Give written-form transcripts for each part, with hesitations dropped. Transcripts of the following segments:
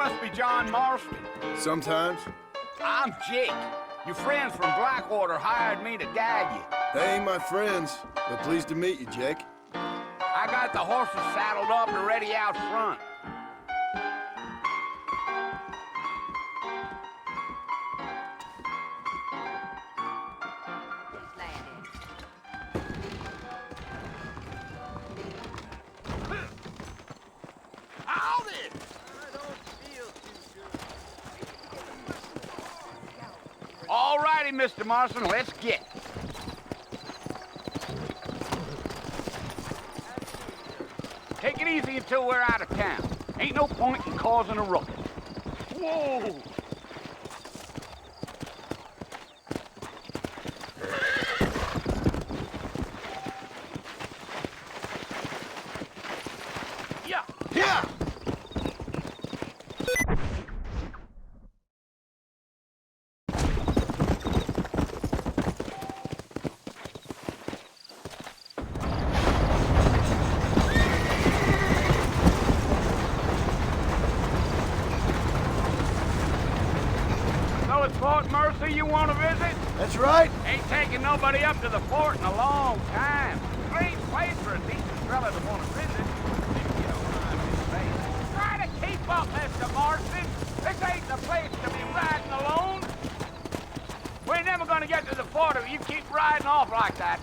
must be John Marston. Sometimes. I'm Jake. Your friends from Blackwater hired me to guide you. They ain't my friends, but pleased to meet you, Jake. I got the horses saddled up and ready out front. All righty, Mr. Marston, let's get. Take it easy until we're out of town. Ain't no point in causing a ruckus. Whoa! Yeah! Yeah! Fort Mercy you want to visit? That's right. Ain't taking nobody up to the fort in a long time. Great place for a decent fella to want to visit. If you don't mind me saying. Try to keep up, Mr. Marston. This ain't the place to be riding alone. We're never gonna get to the fort if you keep riding off like that.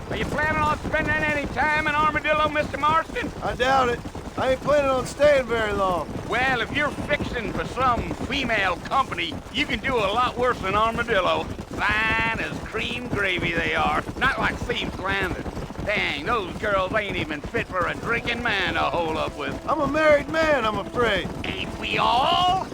Are you planning on spending any time in Armadillo, Mr. Marston? I doubt it. I ain't planning on staying very long. Well, if you're fixing for some female company, you can do a lot worse than Armadillo. Fine as cream gravy they are. Not like Thieves Landing. Dang, those girls ain't even fit for a drinking man to hole up with. I'm a married man, I'm afraid. Ain't we all?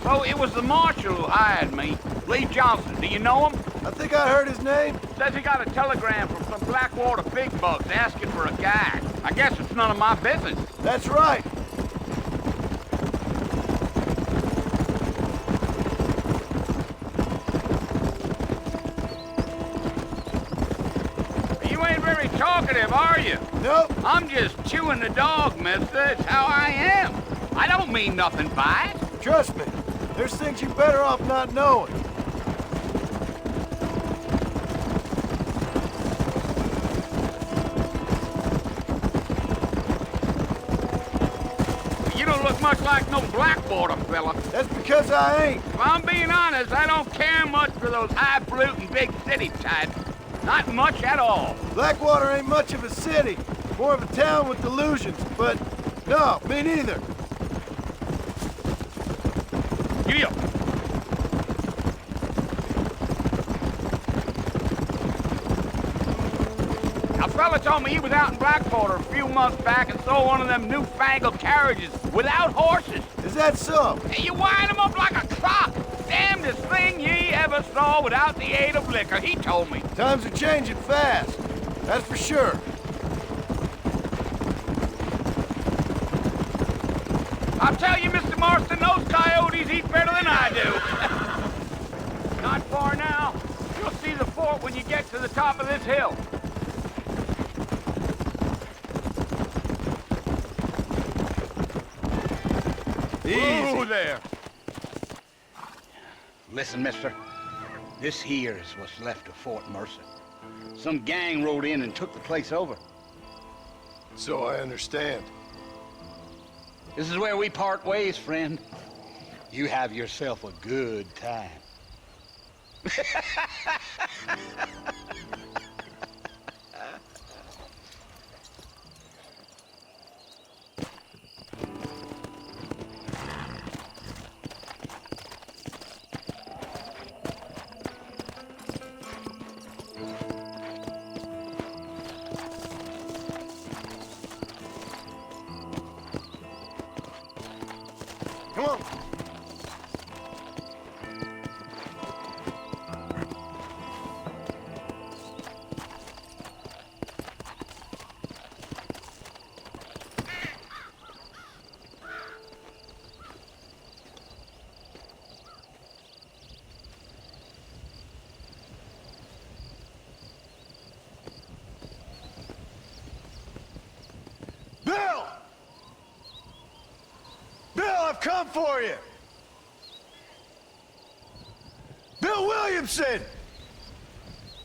So it was the marshal who hired me. Lee Johnson, do you know him? I think I heard his name. Says he got a telegram from some Blackwater big bucks asking for a guy. I guess it's none of my business. That's right. You ain't very talkative, are you? Nope. I'm just chewing the dog, mister. It's how I am. I don't mean nothing by it. Trust me, there's things you're better off not knowing. You don't look much like no Blackwater fella. That's because I ain't. If I'm being honest, I don't care much for those highfalutin big city types. Not much at all. Blackwater ain't much of a city. More of a town with delusions, but no, me neither. Giddy up. A fella told me he was out in Blackwater a few months back and saw one of them newfangled carriages without horses. Is that so? Hey, you wind them up like a clock. Damnedest thing ye ever saw without the aid of liquor, he told me. Times are changing fast. That's for sure. I'll tell you, Mr. Marston, those coyotes eat better than I do. Not far now. You'll see the fort when you get to the top of this hill. Easy. Ooh, there. Listen, mister. This here is what's left of Fort Mercer. Some gang rode in and took the place over. So I understand. This is where we part ways, friend. You have yourself a good time. Come on. come for you! Bill Williamson!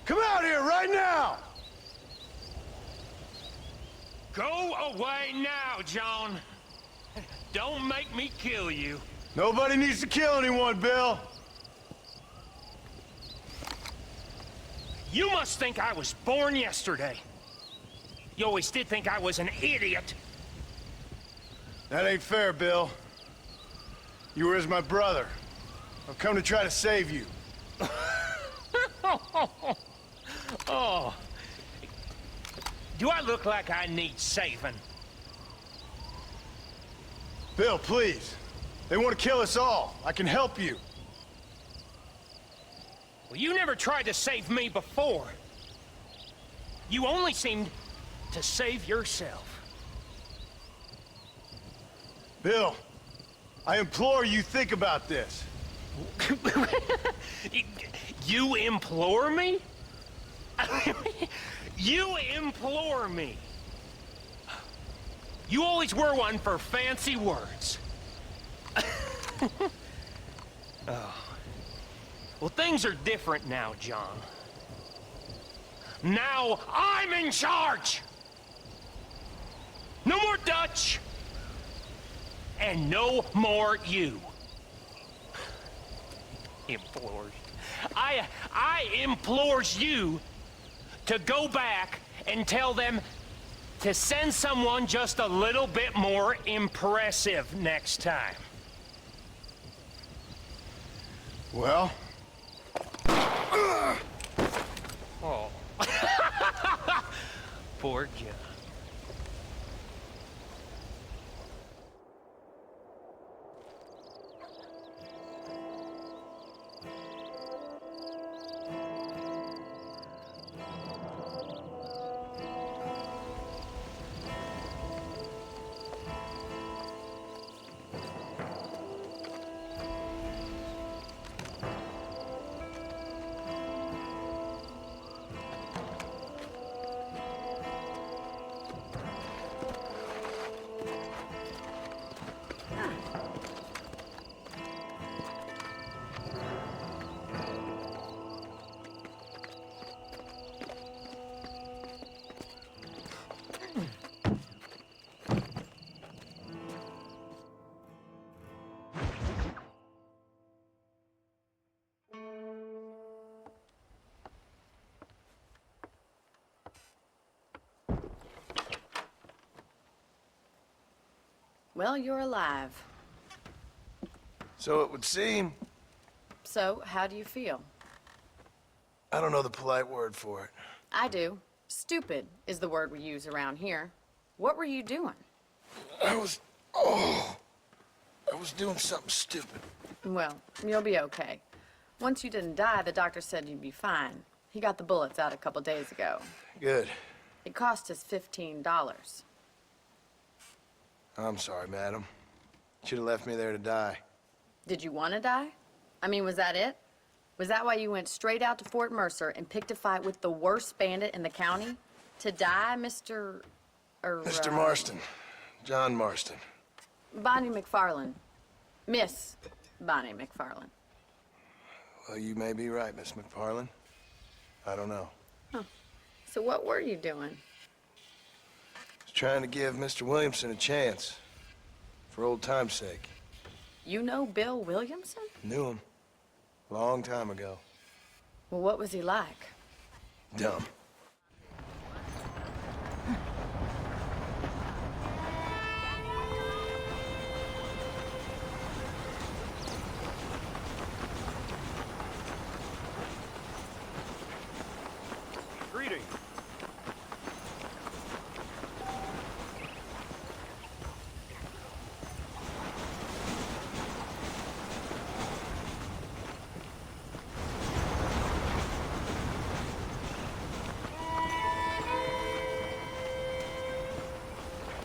Come out here right now! Go away now, John. Don't make me kill you. Nobody needs to kill anyone, Bill. You must think I was born yesterday. You always did think I was an idiot. That ain't fair, Bill. You were as my brother. I've come to try to save you. Oh. Do I look like I need saving? Bill, please. They want to kill us all. I can help you. Well, you never tried to save me before. You only seemed to save yourself. Bill, I implore you think about this. You implore me? You implore me. You always were one for fancy words. Oh. Well, things are different now, John. Now I'm in charge! No more Dutch! And no more you. Implores. I implores you to go back and tell them to send someone just a little bit more impressive next time. Well? Oh. Poor John. Well, you're alive. So it would seem. So, how do you feel? I don't know the polite word for it. I do. Stupid is the word we use around here. What were you doing? I was doing something stupid. Well, you'll be okay. Once you didn't die, the doctor said you'd be fine. He got the bullets out a couple days ago. Good. It cost us $15. I'm sorry, madam. Should have left me there to die. Did you want to die? I mean, was that it? Was that why you went straight out to Fort Mercer and picked a fight with the worst bandit in the county? To die, Mr. Mr. Marston. John Marston. Bonnie McFarlane. Miss Bonnie McFarlane. Well, you may be right, Miss McFarlane. I don't know. Huh. So what were you doing? I was trying to give Mr. Williamson a chance. For old time's sake. You know Bill Williamson? Knew him. Long time ago. Well, what was he like? Dumb. Greetings.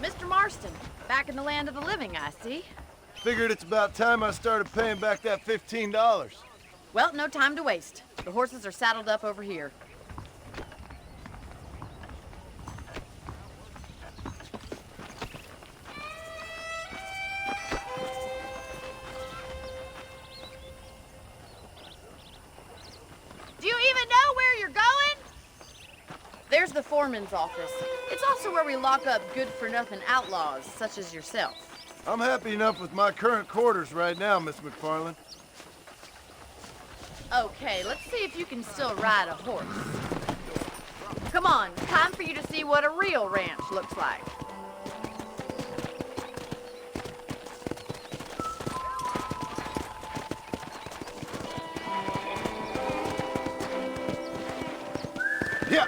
Mr. Marston, back in the land of the living, I see. Figured it's about time I started paying back that $15. Well, no time to waste. The horses are saddled up over here. There's the foreman's office. It's also where we lock up good-for-nothing outlaws, such as yourself. I'm happy enough with my current quarters right now, Miss McFarland. Okay, let's see if you can still ride a horse. Come on, time for you to see what a real ranch looks like. Yeah.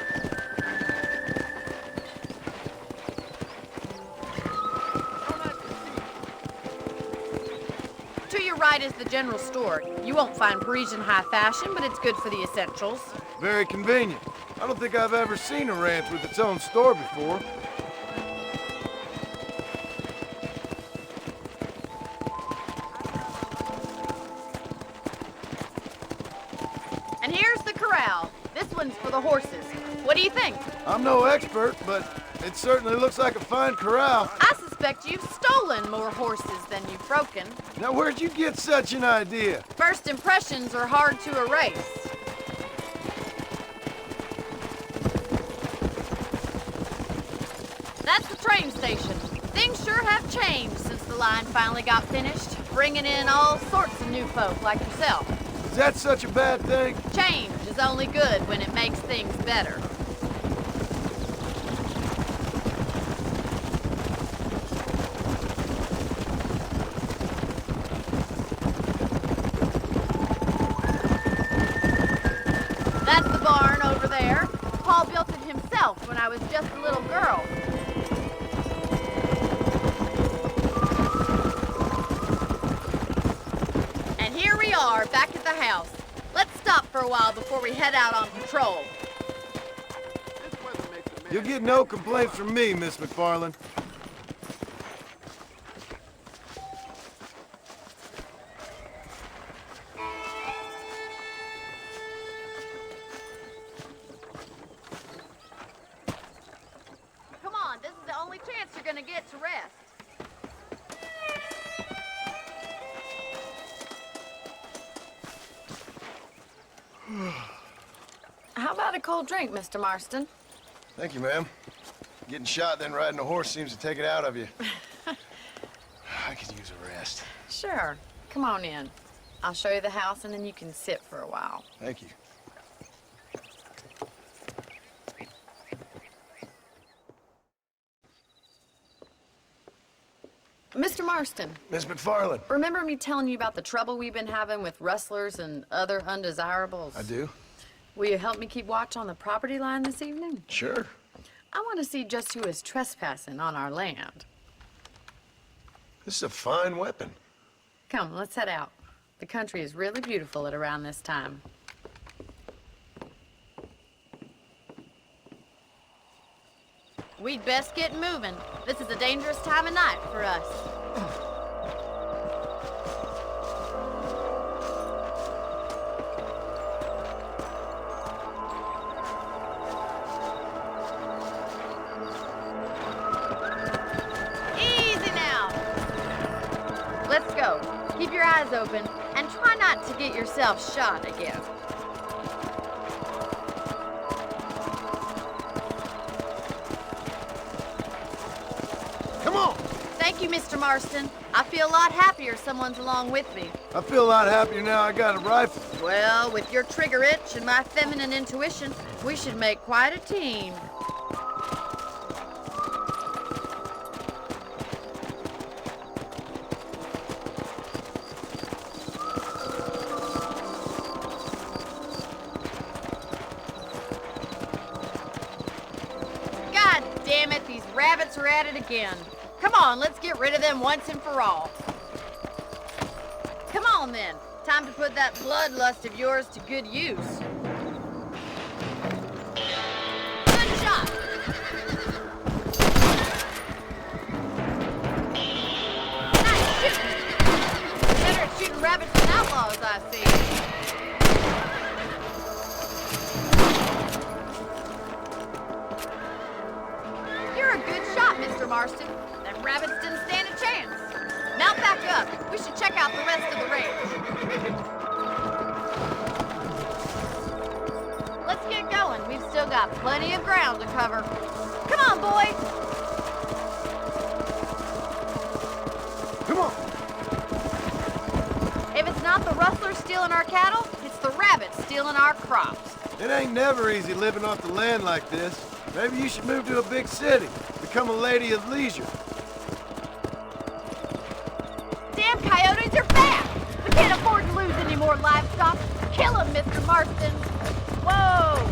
To your right is the general store. You won't find Parisian high fashion, but it's good for the essentials. Very convenient. I don't think I've ever seen a ranch with its own store before. And here's the corral. This one's for the horses. What do you think? I'm no expert, but it certainly looks like a fine corral. I suspect you've stolen more horses than you've broken. Now, where'd you get such an idea? First impressions are hard to erase. That's the train station. Things sure have changed since the line finally got finished, bringing in all sorts of new folk like yourself. Is that such a bad thing? Change is only good when it makes things better. That's the barn over there. Paul built it himself when I was just a little girl. And here we are, back at the house. Let's stop for a while before we head out on patrol. You'll get no complaints from me, Miss McFarland. Come on, this is the only chance you're gonna get to rest. How about a cold drink, Mr. Marston? Thank you, ma'am. Getting shot, then riding a horse seems to take it out of you. I could use a rest. Sure. Come on in. I'll show you the house and then you can sit for a while. Thank you. Mr. Marston, Miss McFarland. remember me telling you about the trouble we've been having with rustlers and other undesirables? I do? Will you help me keep watch on the property line this evening? Sure. I want to see just who is trespassing on our land. This is a fine weapon. Come, let's head out. The country is really beautiful at around this time. We'd best get moving. This is a dangerous time of night for us. Easy now. Let's go. Keep your eyes open and try not to get yourself shot again. Come on! Thank you, Mr. Marston. I feel a lot happier someone's along with me. I feel a lot happier now I got a rifle. Well, with your trigger itch and my feminine intuition, we should make quite a team. God damn it, these rabbits are at it again. Come on, let's get rid of them once and for all. Come on then. Time to put that bloodlust of yours to good use. Good shot. Nice shooting. Better at shooting rabbits than outlaws, I see. You're a good shot, Mr. Marston. Them rabbits didn't stand a chance. Mount back up. We should check out the rest of the range. Let's get going. We've still got got plenty of ground to cover. Come on, boys. Come on. If it's not the rustlers stealing our cattle, it's the rabbits stealing our crops. It ain't never easy living off the land like this. Maybe you should move to a big city. Become a lady of leisure. Damn coyotes are back! We can't afford to lose any more livestock. Kill them, Mr. Marston. Whoa!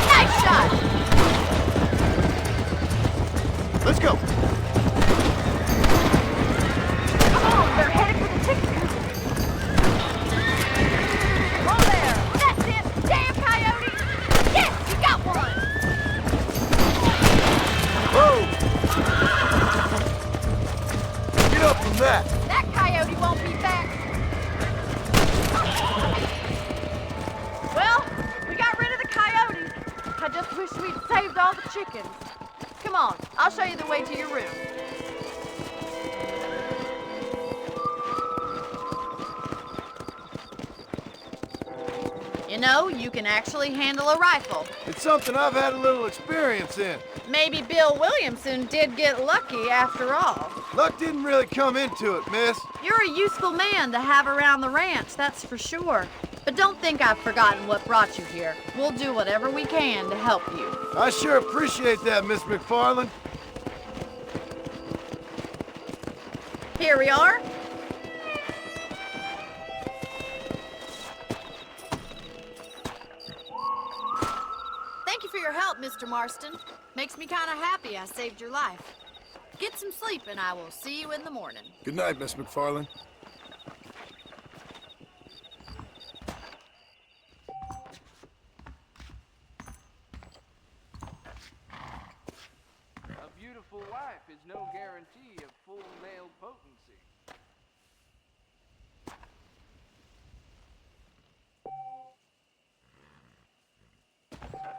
Nice shot! Let's go. Come on, they're headed for the chicken coop. Whoa there! That's it! Damn coyote! Yes, you got one! Whoa! Get up from that. That coyote won't be back. Well, we got rid of the coyotes. I just wish we'd saved all the chickens. Come on, I'll show you the way to your room. You know, you can actually handle a rifle. It's something I've had a little experience in. Maybe Bill Williamson did get lucky after all. Luck didn't really come into it, miss. You're a useful man to have around the ranch, that's for sure. But don't think I've forgotten what brought you here. We'll do whatever we can to help you. I sure appreciate that, Miss McFarland. Here we are. Thank you for your help, Mr. Marston. Makes me kind of happy I saved your life. Get some sleep and I will see you in the morning. Good night, Miss McFarland. A beautiful wife is no guarantee of full male potency.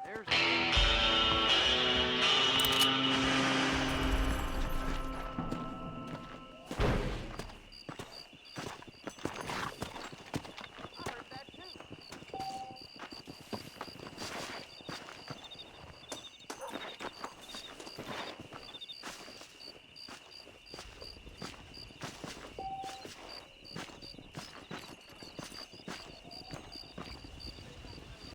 There's